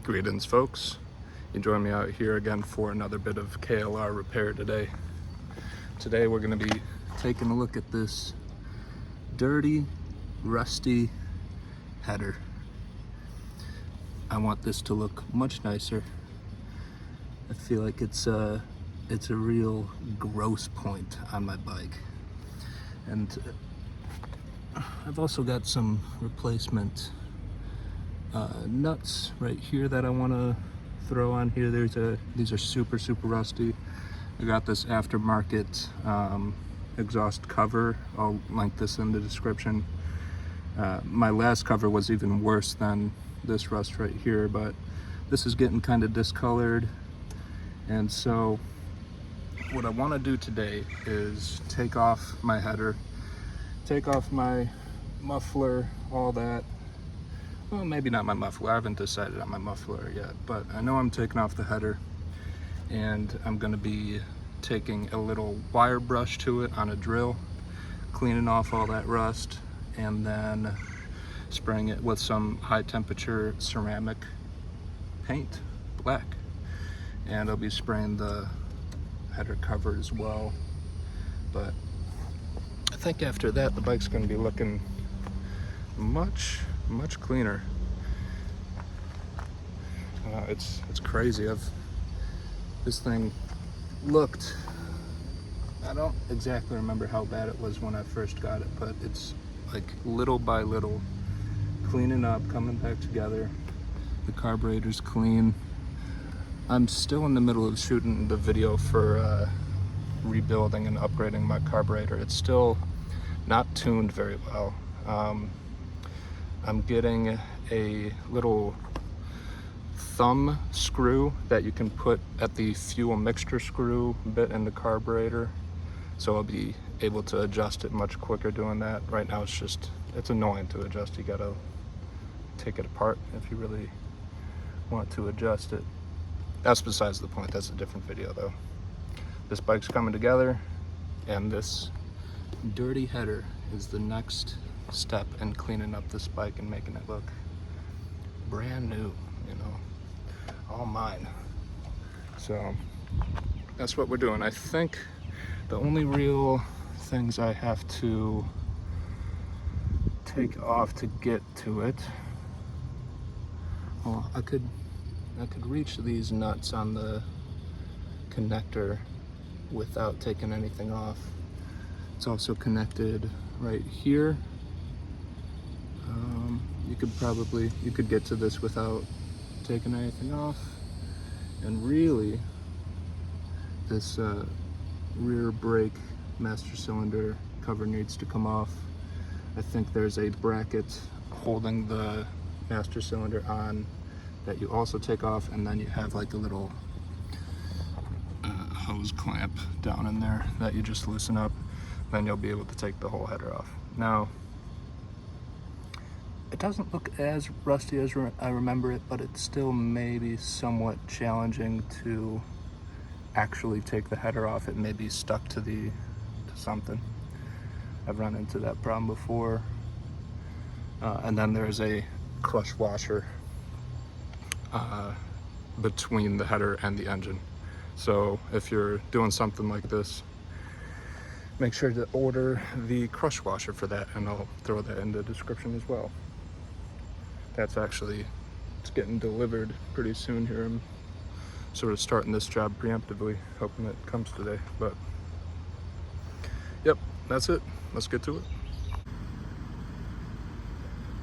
Greetings, folks. You join me out here again for another bit of KLR repair today. Today we're going to be taking a look at this dirty, rusty header. I want this to look much nicer. I feel like it's a real gross point on my bike. And I've also got some replacement nuts right here that I want to throw on here. These are super rusty. I got this aftermarket exhaust cover. I'll link this in the description. My last cover was even worse than this rust right here, but this is getting kind of discolored. And so what I want to do today is take off my header, take off my muffler, all that. Well, maybe not my muffler. I haven't decided on my muffler yet, but I know I'm taking off the header, and I'm going to be taking a little wire brush to it on a drill, cleaning off all that rust, and then spraying it with some high temperature ceramic paint, black. And I'll be spraying the header cover as well. But I think after that, the bike's going to be looking much cleaner. It's crazy. This thing looked, I don't exactly remember how bad it was when I first got it, but it's like little by little cleaning up, coming back together. The carburetor's clean. I'm still in the middle of shooting the video for rebuilding and upgrading my carburetor. It's still not tuned very well. I'm getting a little thumb screw that you can put at the fuel mixture screw bit in the carburetor, so I'll be able to adjust it much quicker doing that. Right now it's annoying to adjust. You gotta take it apart if you really want to adjust it. That's besides the point. That's a different video though. This bike's coming together, and this dirty header is the next step in cleaning up this bike and making it look brand new, you know, all mine. So that's what we're doing. I think the only real things I have to take off to get to it, well, I could reach these nuts on the connector without taking anything off. It's also connected right here. You could get to this without taking anything off. And really, this rear brake master cylinder cover needs to come off. I think there's a bracket holding the master cylinder on that you also take off, and then you have like a little hose clamp down in there that you just loosen up. Then you'll be able to take the whole header off. Now, it doesn't look as rusty as I remember it, but it's still maybe somewhat challenging to actually take the header off. It may be stuck to something. I've run into that problem before. And then there's a crush washer between the header and the engine. So if you're doing something like this, make sure to order the crush washer for that, and I'll throw that in the description as well. It's getting delivered pretty soon here. I'm sort of starting this job preemptively, hoping it comes today. But yep, that's it. Let's get to it.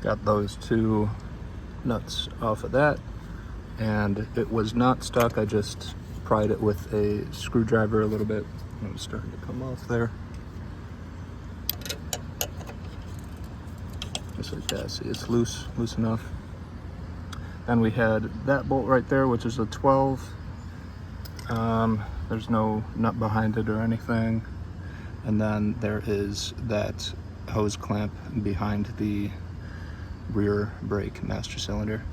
Got those two nuts off of that, and it was not stuck. I just pried it with a screwdriver a little bit, and it was starting to come off there. Just like that. See, it's loose enough. Then we had that bolt right there, which is a 12. There's no nut behind it or anything. And then there is that hose clamp behind the rear brake master cylinder,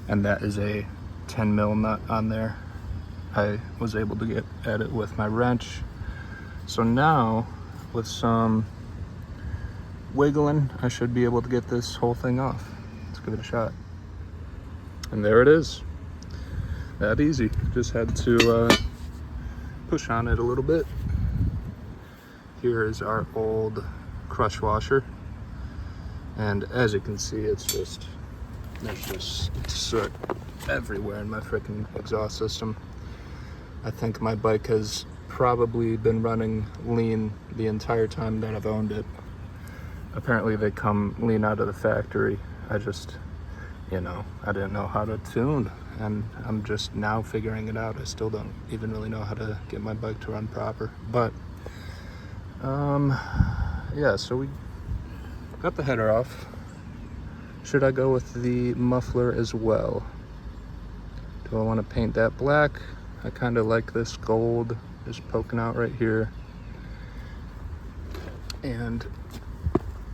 and that is a 10 mil nut on there. I was able to get at it with my wrench. So now, with some wiggling, I should be able to get this whole thing off. Let's give it a shot. And there it is. that easy. Just had to push on it a little bit. Here is our old crush washer, and as you can see, it's just, there's just soot everywhere in my freaking exhaust system. I think my bike has probably been running lean the entire time that I've owned it. Apparently they come lean out of the factory. I just, you know, I didn't know how to tune, and I'm just now figuring it out. I still don't even really know how to get my bike to run proper, but yeah, so we got the header off. Should I go with the muffler as well? Do I want to paint that black? I kind of like this gold just poking out right here. And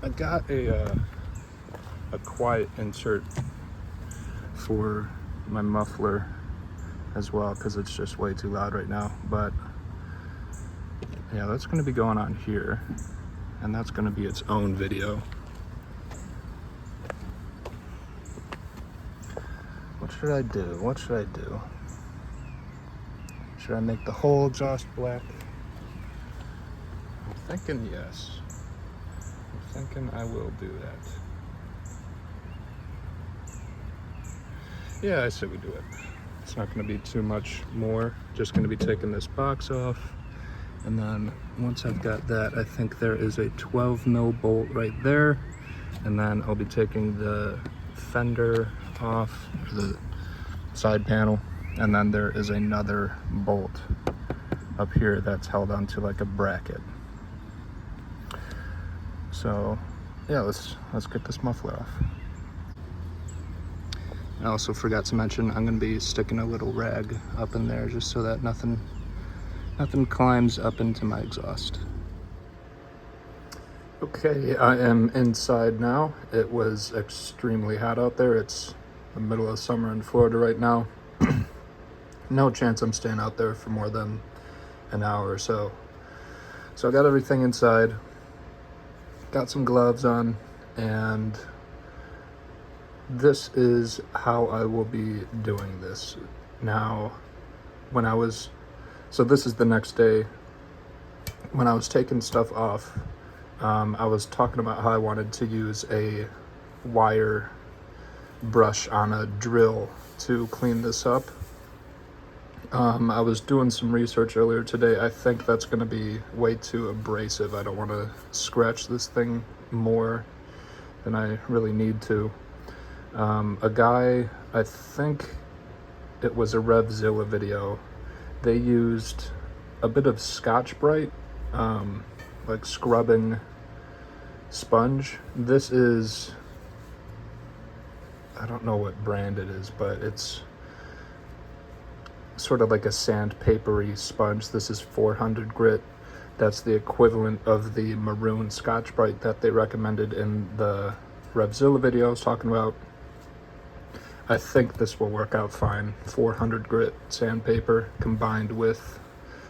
I got a quiet insert for my muffler as well, because it's just way too loud right now. But yeah, that's going to be going on here, and that's going to be its own video. What should I do? What should I do? Should I make the whole exhaust black? I'm thinking yes. I'm thinking I will do that. Yeah, I say we do it. It's not going to be too much more. Just going to be taking this box off. And then once I've got that, I think there is a 12 mil bolt right there. And then I'll be taking the fender off, the side panel. And then there is another bolt up here that's held onto like a bracket. So yeah, let's get this muffler off. I also forgot to mention, I'm gonna be sticking a little rag up in there just so that nothing climbs up into my exhaust. Okay, I am inside now. It was extremely hot out there. It's the middle of summer in Florida right now. No chance I'm staying out there for more than an hour or so. So I got everything inside, got some gloves on, and this is how I will be doing this. Now, so this is the next day. When I was taking stuff off, I was talking about how I wanted to use a wire brush on a drill to clean this up. I was doing some research earlier today. I think that's going to be way too abrasive. I don't want to scratch this thing more than I really need to. A guy, I think it was a RevZilla video, they used a bit of Scotch-Brite, like scrubbing sponge. This is, I don't know what brand it is, but it's sort of like a sandpapery sponge. This is 400 grit. That's the equivalent of the maroon Scotch-Brite that they recommended in the RevZilla video I was talking about. I think this will work out fine. 400 grit sandpaper combined with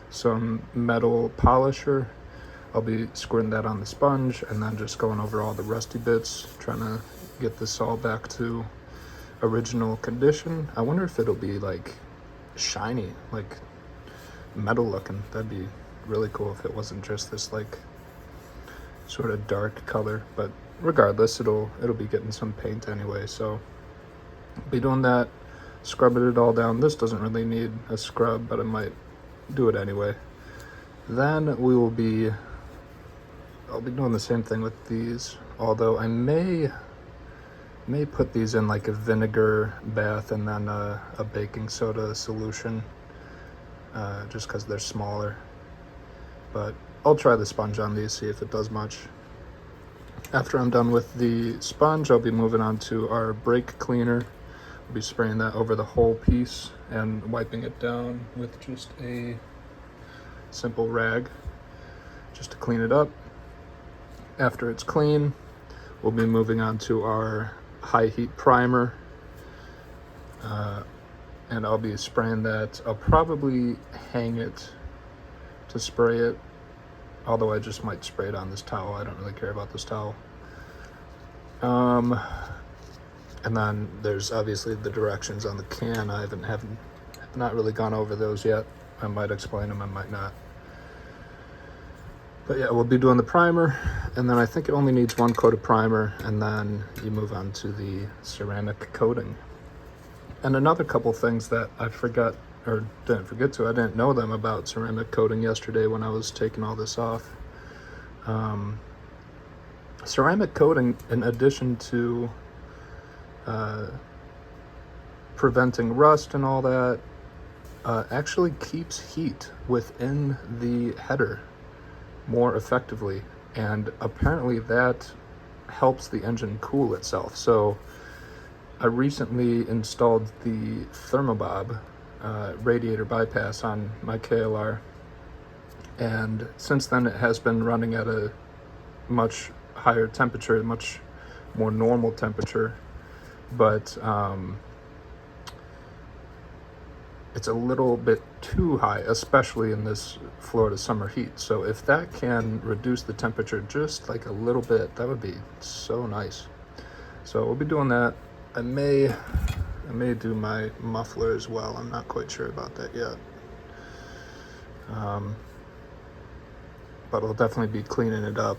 some metal polisher. I'll be squirting that on the sponge and then just going over all the rusty bits, trying to get this all back to original condition. I wonder if it'll be like shiny, like metal looking. That'd be really cool if it wasn't just this like sort of dark color, but regardless, it'll be getting some paint anyway, so be doing that, scrubbing it all down. This doesn't really need a scrub, but I might do it anyway. Then I'll be doing the same thing with these, although I may put these in like a vinegar bath and then a baking soda solution, just because they're smaller. But I'll try the sponge on these, see if it does much. After I'm done with the sponge, I'll be moving on to our brake cleaner. I'll be spraying that over the whole piece and wiping it down with just a simple rag just to clean it up. After it's clean, we'll be moving on to our high heat primer, and I'll be spraying that. I'll probably hang it to spray it, although I just might spray it on this towel. I don't really care about this towel. And then there's obviously the directions on the can. I not really gone over those yet. I might explain them, I might not. But yeah, we'll be doing the primer, and then I think it only needs one coat of primer, and then you move on to the ceramic coating. And another couple things that I forgot, or didn't forget to, I didn't know them about ceramic coating yesterday when I was taking all this off. Ceramic coating, in addition to preventing rust and all that, actually keeps heat within the header more effectively, and apparently that helps the engine cool itself. So I recently installed the Thermobob radiator bypass on my KLR, and since then it has been running at a much higher temperature, much more normal temperature, but it's a little bit too high, especially in this Florida summer heat. So if that can reduce the temperature just like a little bit, that would be so nice. So we'll be doing that. I may do my muffler as well. I'm not quite sure about that yet. But I'll definitely be cleaning it up.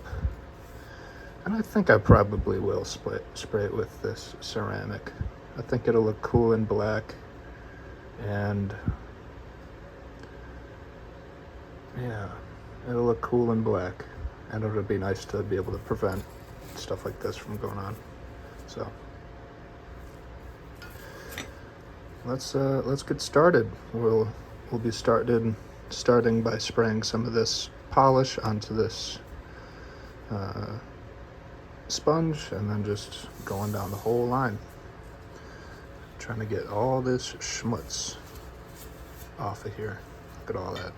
And I think I probably will spray it with this ceramic. I think it'll look cool in black. And yeah, it'll look cool in black, and it'll be nice to be able to prevent stuff like this from going on. So let's get started. We'll be starting by spraying some of this polish onto this sponge, and then just going down the whole line, trying to get all this schmutz off of here. Look at all that.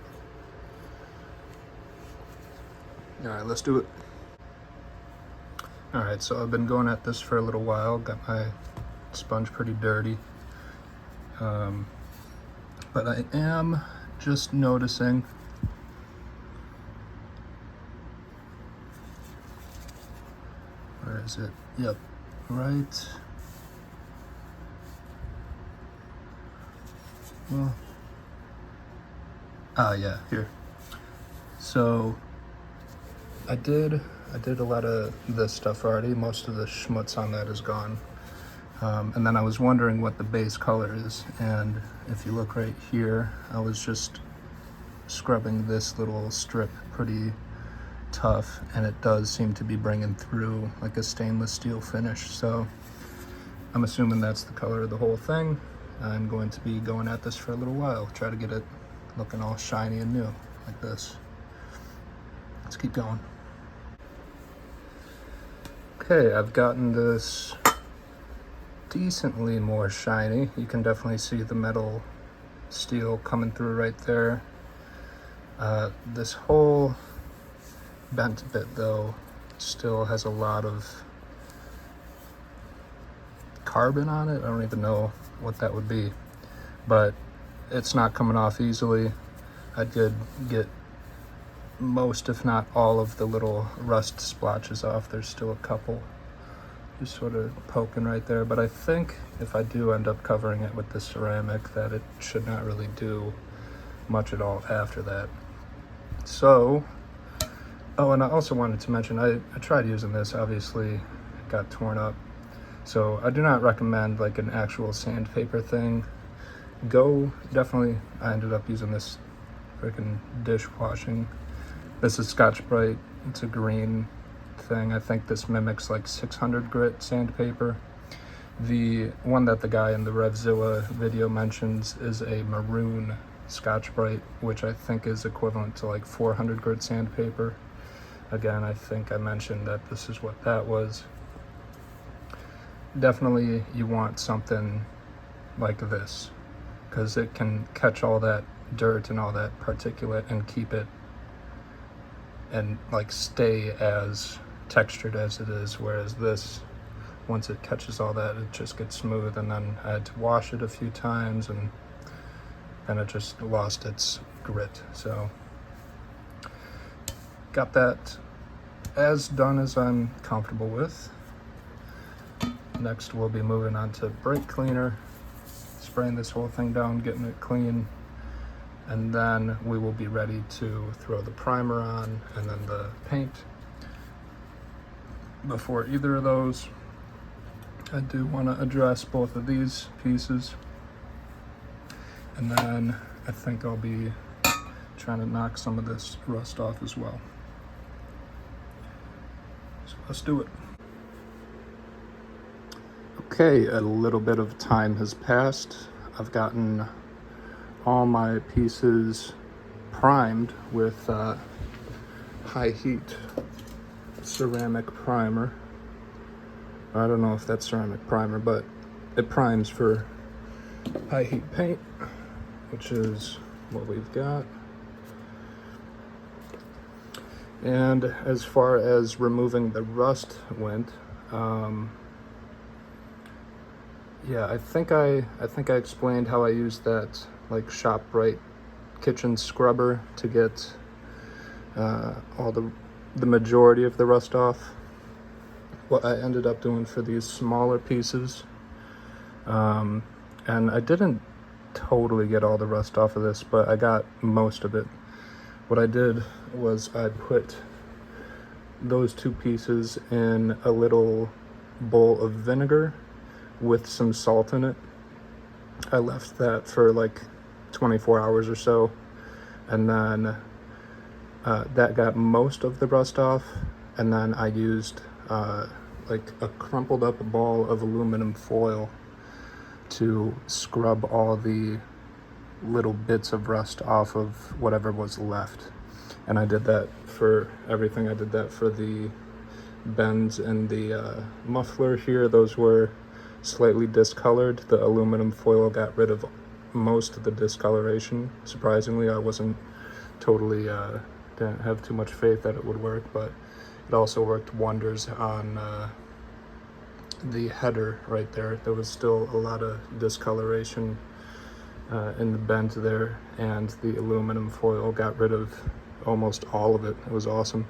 All right, let's do it. All right, so I've been going at this for a little while. Got my sponge pretty dirty. But I am just noticing where is it? Yep, right. Well, yeah, here. So I did a lot of this stuff already. Most of the schmutz on that is gone. And then I was wondering what the base color is. And if you look right here, I was just scrubbing this little strip pretty tough, and it does seem to be bringing through like a stainless steel finish. So I'm assuming that's the color of the whole thing. I'm going to be going at this for a little while, try to get it looking all shiny and new like this. Let's keep going. Okay, I've gotten this decently more shiny. You can definitely see the metal steel coming through right there. This whole bent bit though still has a lot of carbon on it. I don't even know what that would be, but it's not coming off easily. I did get most, if not all, of the little rust splotches off. There's still a couple just sort of poking right there, but I think if I do end up covering it with the ceramic, that it should not really do much at all after that. So, oh, and I also wanted to mention, I tried using this, obviously it got torn up. So I do not recommend like an actual sandpaper thing. I ended up using this freaking dishwashing. This is Scotch-Brite. It's a green thing. I think this mimics like 600 grit sandpaper. The one that the guy in the RevZilla video mentions is a maroon Scotch-Brite, which I think is equivalent to like 400 grit sandpaper. Again, I think I mentioned that this is what that was. Definitely you want something like this, because it can catch all that dirt and all that particulate and keep it and like stay as textured as it is, whereas this, once it catches all that, it just gets smooth. And then I had to wash it a few times, and then it just lost its grit. So got that as done as I'm comfortable with. Next we'll be moving on to brake cleaner. It's spraying this whole thing down, getting it clean, and then we will be ready to throw the primer on and then the paint. Before either of those, I do want to address both of these pieces, and then I think I'll be trying to knock some of this rust off as well. So let's do it. Okay, a little bit of time has passed. I've gotten all my pieces primed with high heat ceramic primer. I don't know if that's ceramic primer, but it primes for high heat paint, which is what we've got. And as far as removing the rust went, yeah, I think I explained how I used that like ShopRite kitchen scrubber to get all the majority of the rust off. What I ended up doing for these smaller pieces, and I didn't totally get all the rust off of this, but I got most of it. What I did was I put those two pieces in a little bowl of vinegar with some salt in it. I left that for like 24 hours or so, and then that got most of the rust off, and then I used like a crumpled up ball of aluminum foil to scrub all the little bits of rust off of whatever was left. And I did that for everything. I did that for the bends and the muffler here. Those were slightly discolored. The aluminum foil got rid of most of the discoloration. Surprisingly, I wasn't totally didn't have too much faith that it would work, but it also worked wonders on the header right there. There was still a lot of discoloration in the bend there, and the aluminum foil got rid of almost all of it. It was awesome.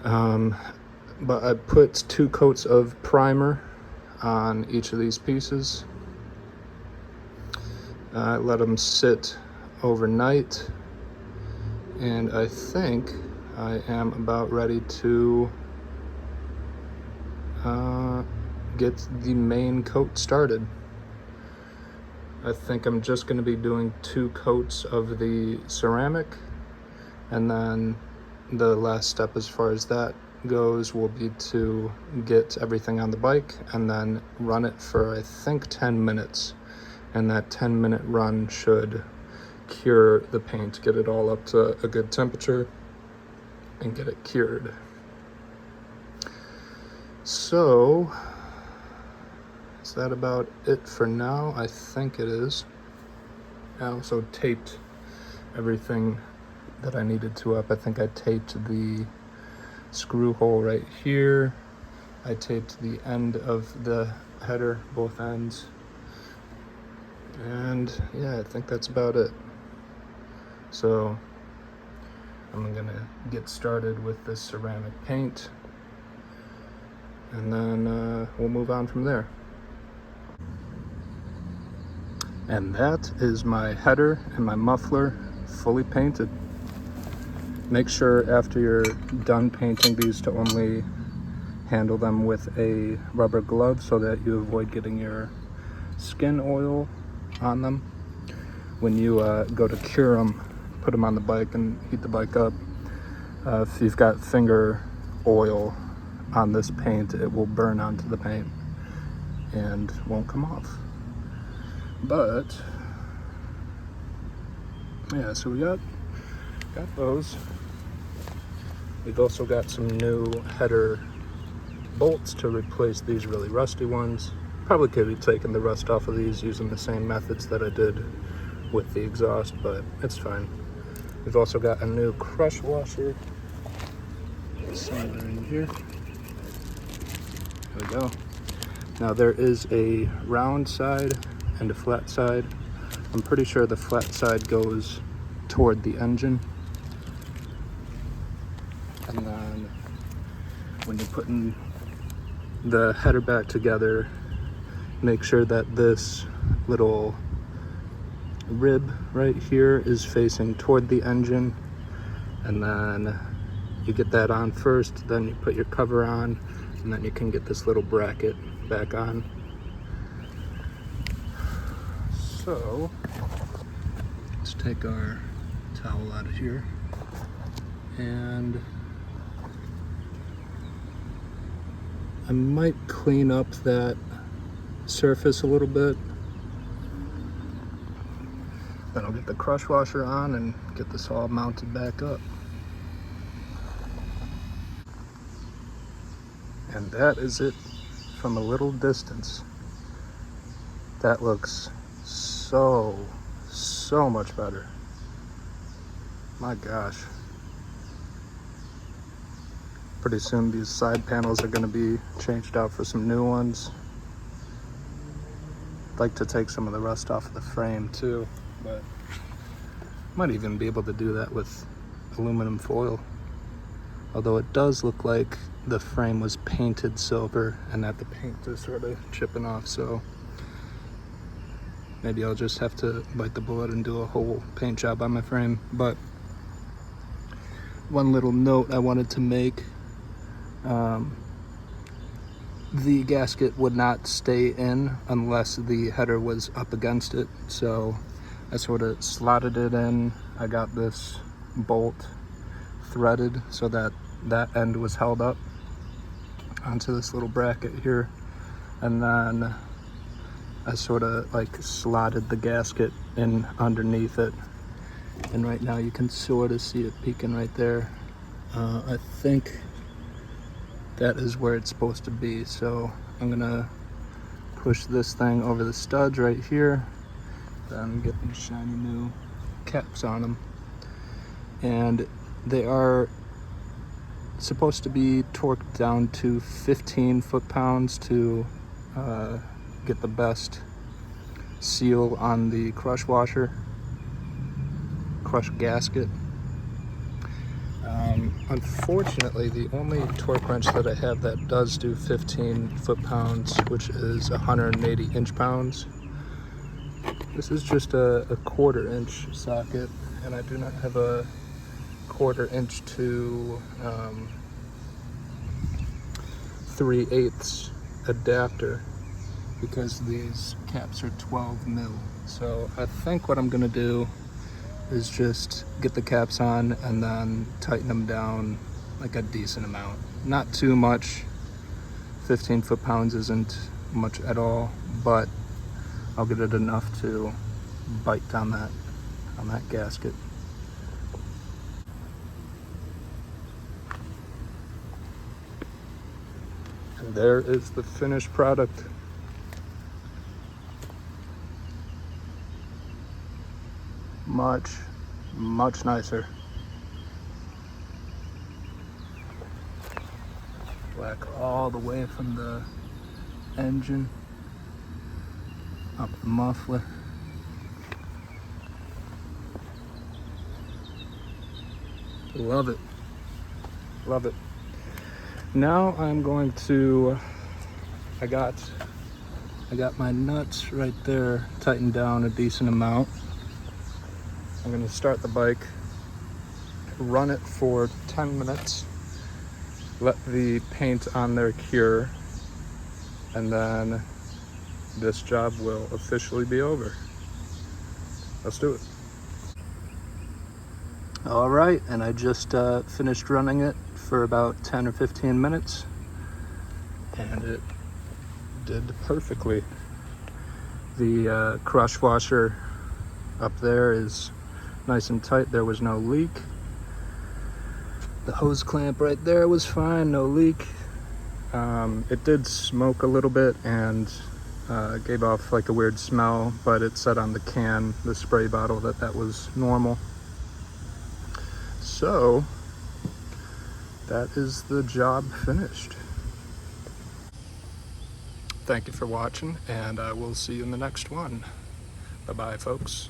But I put 2 coats of primer on each of these pieces. I let them sit overnight, and I think I am about ready to get the main coat started. I think I'm just going to be doing 2 coats of the ceramic, and then the last step as far as that goes will be to get everything on the bike and then run it for I think 10 minutes, and that 10-minute run should cure the paint, get it all up to a good temperature and get it cured. So is that about it for now? I think it is. I also taped everything that I needed to up. I think I taped the screw hole right here. I taped the end of the header, both ends. And yeah, I think that's about it. So I'm gonna get started with this ceramic paint, and then we'll move on from there. And that is my header and my muffler fully painted. Make sure after you're done painting these to only handle them with a rubber glove so that you avoid getting your skin oil on them. When you go to cure them, put them on the bike and heat the bike up. If you've got finger oil on this paint, it will burn onto the paint and won't come off. But yeah, so we got those. We've also got some new header bolts to replace these really rusty ones. Probably could have taken the rust off of these using the same methods that I did with the exhaust, but it's fine. We've also got a new crush washer somewhere in here. There we go. Now there is a round side and a flat side. I'm pretty sure the flat side goes toward the engine. And then when you're putting the header back together, make sure that this little rib right here is facing toward the engine, and then you get that on first, then you put your cover on, and then you can get this little bracket back on. So let's take our towel out of here, and I might clean up that surface a little bit. Then I'll get the crush washer on and get this all mounted back up. And that is it from a little distance. That looks so much better. My gosh. Pretty soon these side panels are going to be changed out for some new ones. I'd like to take some of the rust off of the frame too, but might even be able to do that with aluminum foil. Although it does look like the frame was painted silver and that the paint is sort of chipping off, so maybe I'll just have to bite the bullet and do a whole paint job on my frame. But one little note I wanted to make, the gasket would not stay in unless the header was up against it, so I sort of slotted it in. I got this bolt threaded so that that end was held up onto this little bracket here, and then I sort of like slotted the gasket in underneath it, and right now you can sort of see it peeking right there. I think that is where it's supposed to be, so I'm gonna push this thing over the studs right here, then get these shiny new caps on them. And they are supposed to be torqued down to 15 foot-pounds to get the best seal on the crush washer, crush gasket. Unfortunately, the only torque wrench that I have that does do 15 foot-pounds, which is 180 inch-pounds. This is just a 1/4 inch socket, and I do not have a 1/4 inch to 3/8 adapter because these caps are 12 mil. So I think what I'm gonna do is just get the caps on and then tighten them down like a decent amount. Not too much. 15 foot-pounds isn't much at all, but I'll get it enough to bite down on that gasket. And there is the finished product. Much nicer. Black all the way from the engine up the muffler. Love it. Love it. Now I'm going to, I got my nuts right there tightened down a decent amount. I'm going to start the bike, run it for 10 minutes, let the paint on there cure, and then this job will officially be over. Let's do it. All right, and I just finished running it for about 10 or 15 minutes, and it did perfectly. The crush washer up there is nice and tight. There was no leak. The hose clamp right there was fine, no leak. It did smoke a little bit and gave off like a weird smell, but it said on the can, the spray bottle, that was normal. So that is the job finished. Thank you for watching, and I will see you in the next one. Bye-bye, folks.